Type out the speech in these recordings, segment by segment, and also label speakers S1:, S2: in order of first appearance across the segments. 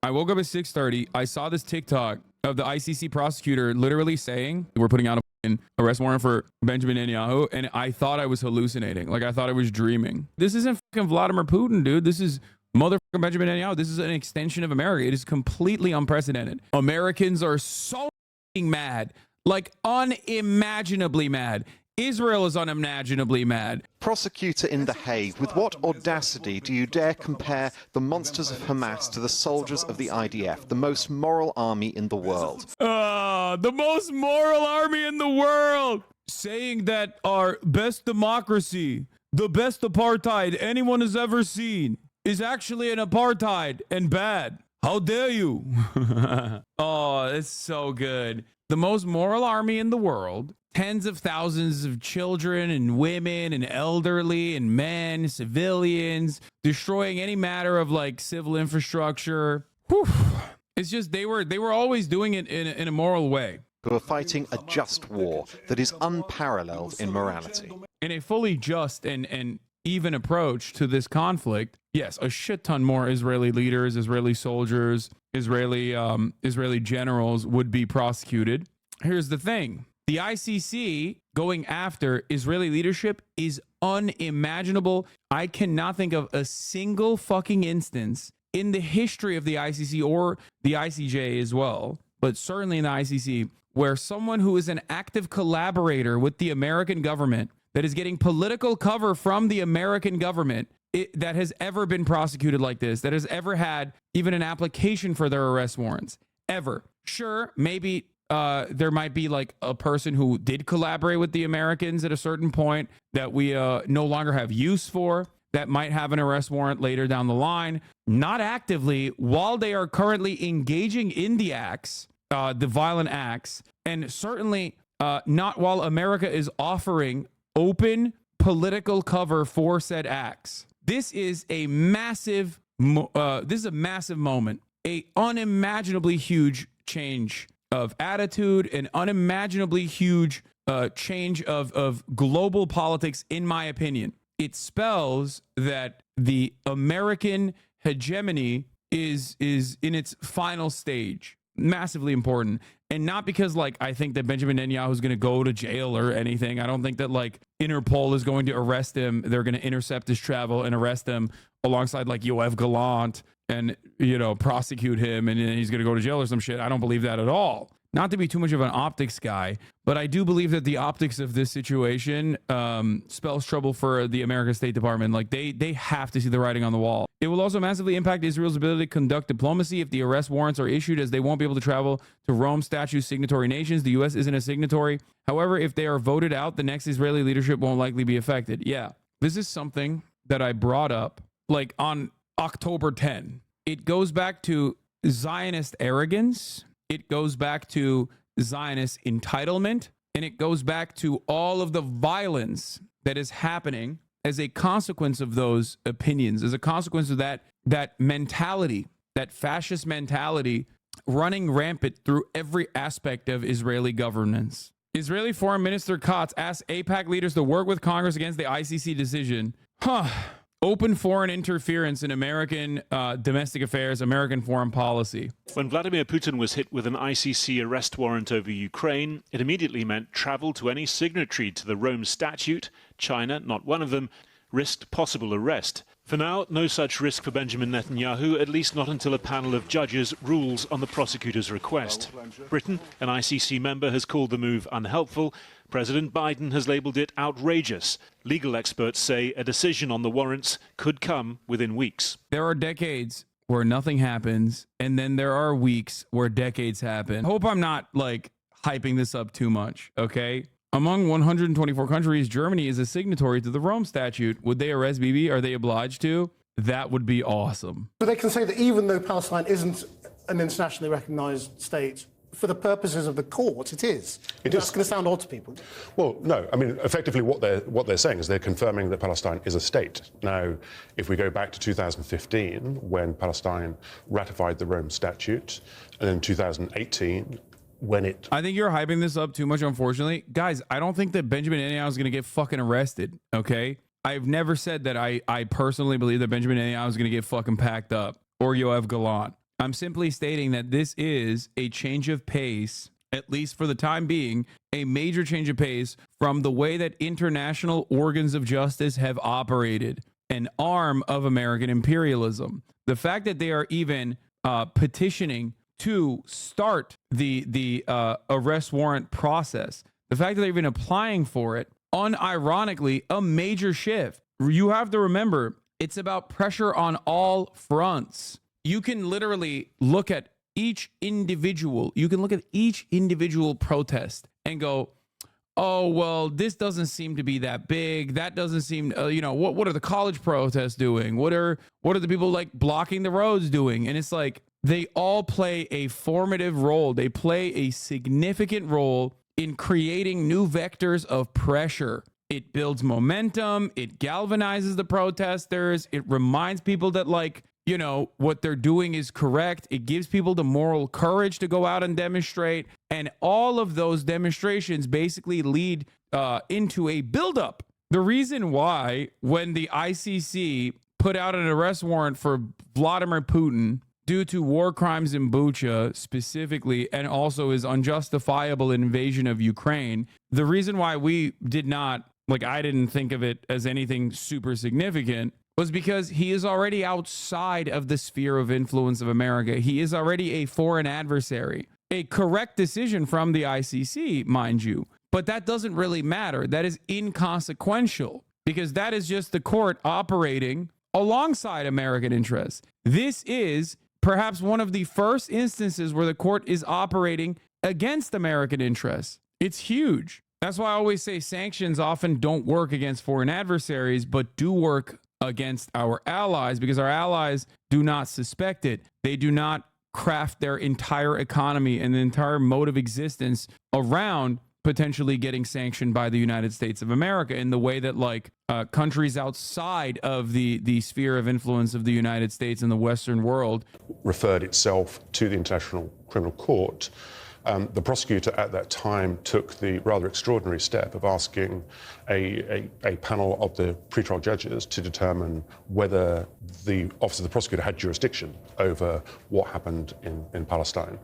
S1: I woke up at 6:30. I saw this TikTok of the ICC prosecutor literally saying, we're putting out an arrest warrant for Benjamin Netanyahu, and I thought I was hallucinating. Like, I thought I was dreaming. This isn't fucking Vladimir Putin, dude. This is motherfucking Benjamin Netanyahu. This is an extension of America. It is completely unprecedented. Americans are so mad, like unimaginably mad. Israel is unimaginably mad.
S2: Prosecutor in The Hague, with what audacity do you dare compare the monsters of Hamas to the soldiers of the IDF, the most moral army in the world?
S1: The most moral army in the world, saying that our best democracy, the best apartheid anyone has ever seen, is actually an apartheid and bad. How dare you? Oh, it's so good. The most moral army in the world. Tens of thousands of children and women and elderly and men, civilians, destroying any matter of like civil infrastructure. Whew. It's just they were always doing it in a moral way.
S2: Who are fighting a just war that is unparalleled in morality.
S1: In a fully just and even approach to this conflict, yes, a shit ton more Israeli leaders, Israeli soldiers, Israeli generals would be prosecuted. Here's the thing. The ICC going after Israeli leadership is unimaginable. I cannot think of a single fucking instance in the history of the ICC or the ICJ as well, but certainly in the ICC, where someone who is an active collaborator with the American government that is getting political cover from the American government that has ever been prosecuted like this, that has ever had even an application for their arrest warrants, ever. Sure, maybe there might be like a person who did collaborate with the Americans at a certain point that we no longer have use for, that might have an arrest warrant later down the line, not actively while they are currently engaging in the acts, the violent acts, and certainly not while America is offering open political cover for said acts. This is a massive, moment, a unimaginably huge change of attitude, an unimaginably huge change of global politics, in my opinion. It spells that the American hegemony is in its final stage. Massively important. And not because like I think that Benjamin Netanyahu is going to go to jail or anything. I don't think that like Interpol is going to arrest him. They're going to intercept his travel and arrest him alongside like Yoav Gallant and, you know, prosecute him and then he's going to go to jail or some shit. I don't believe that at all. Not to be too much of an optics guy, but I do believe that the optics of this situation spells trouble for the American State Department. Like they have to see the writing on the wall. It will also massively impact Israel's ability to conduct diplomacy if the arrest warrants are issued, as they won't be able to travel to Rome Statute signatory nations. The U.S. isn't a signatory. However, if they are voted out, the next Israeli leadership won't likely be affected. Yeah, this is something that I brought up like on October 10. It goes back to Zionist arrogance. It goes back to Zionist entitlement, and it goes back to all of the violence that is happening as a consequence of those opinions, as a consequence of that mentality, that fascist mentality running rampant through every aspect of Israeli governance. Israeli Foreign Minister Katz asked AIPAC leaders to work with Congress against the ICC decision. Open foreign interference in American domestic affairs, American foreign policy.
S3: When Vladimir Putin was hit with an ICC arrest warrant over Ukraine, it immediately meant travel to any signatory to the Rome Statute. China, not one of them, risked possible arrest. For now, no such risk for Benjamin Netanyahu, at least not until a panel of judges rules on the prosecutor's request. Britain, an ICC member, has called the move unhelpful. President Biden has labelled it outrageous. Legal experts say a decision on the warrants could come within weeks.
S1: There are decades where nothing happens, and then there are weeks where decades happen. I hope I'm not like hyping this up too much, okay? Among 124 countries, Germany is a signatory to the Rome Statute. Would they arrest Bibi? Are they obliged to? That would be awesome.
S4: So they can say that even though Palestine isn't an internationally recognized state, for the purposes of the court, it is. That's going to sound odd to people.
S5: Well, no. I mean, effectively, what they're saying is they're confirming that Palestine is a state. Now, if we go back to 2015, when Palestine ratified the Rome Statute, and then 2018, when it...
S1: I think you're hyping this up too much, unfortunately. Guys, I don't think that Benjamin Netanyahu is going to get fucking arrested, okay? I've never said that I personally believe that Benjamin Netanyahu is going to get fucking packed up, or Yoav Gallant. I'm simply stating that this is a change of pace, at least for the time being, a major change of pace from the way that international organs of justice have operated, an arm of American imperialism. The fact that they are even petitioning to start the arrest warrant process, the fact that they're even applying for it, unironically, a major shift. You have to remember, it's about pressure on all fronts. You can literally look at each individual, protest and go, oh, well, this doesn't seem to be that big. That doesn't seem, what are the college protests doing? What are the people like blocking the roads doing? And it's like, they all play a formative role. They play a significant role in creating new vectors of pressure. It builds momentum. It galvanizes the protesters. It reminds people that, what they're doing is correct. It gives people the moral courage to go out and demonstrate. And all of those demonstrations basically lead into a buildup. The reason why, when the ICC put out an arrest warrant for Vladimir Putin due to war crimes in Bucha specifically, and also his unjustifiable invasion of Ukraine, the reason why we did not, I didn't think of it as anything super significant, was because he is already outside of the sphere of influence of America. He is already a foreign adversary. A correct decision from the ICC, mind you, but that doesn't really matter. That is inconsequential, because that is just the court operating alongside American interests. This is perhaps one of the first instances where the court is operating against American interests. It's huge. That's why I always say sanctions often don't work against foreign adversaries, but do work against our allies, because our allies do not suspect it. They do not craft their entire economy and the entire mode of existence around potentially getting sanctioned by the United States of America in the way that countries outside of the sphere of influence of the United States and the Western world
S5: referred itself to the International Criminal Court. The prosecutor at that time took the rather extraordinary step of asking a panel of the pretrial judges to determine whether the Office of the Prosecutor had jurisdiction over what happened in Palestine.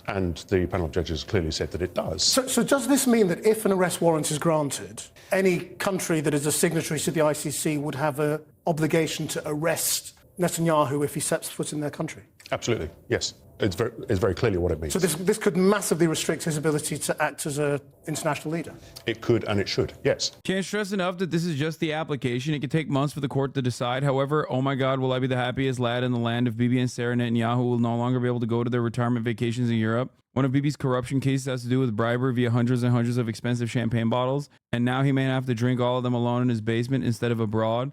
S5: And the panel of judges clearly said that it does.
S4: So does this mean that if an arrest warrant is granted, any country that is a signatory to the ICC would have an obligation to arrest Netanyahu if he sets foot in their country?
S5: Absolutely, yes. It's very clearly what it means.
S4: So this could massively restrict his ability to act as an international leader?
S5: It could, and it should, yes.
S1: Can't stress enough that this is just the application. It could take months for the court to decide. However, oh my God, will I be the happiest lad in the land if Bibi and Sarah Netanyahu will no longer be able to go to their retirement vacations in Europe? One of Bibi's corruption cases has to do with bribery via hundreds and hundreds of expensive champagne bottles, and now he may have to drink all of them alone in his basement instead of abroad.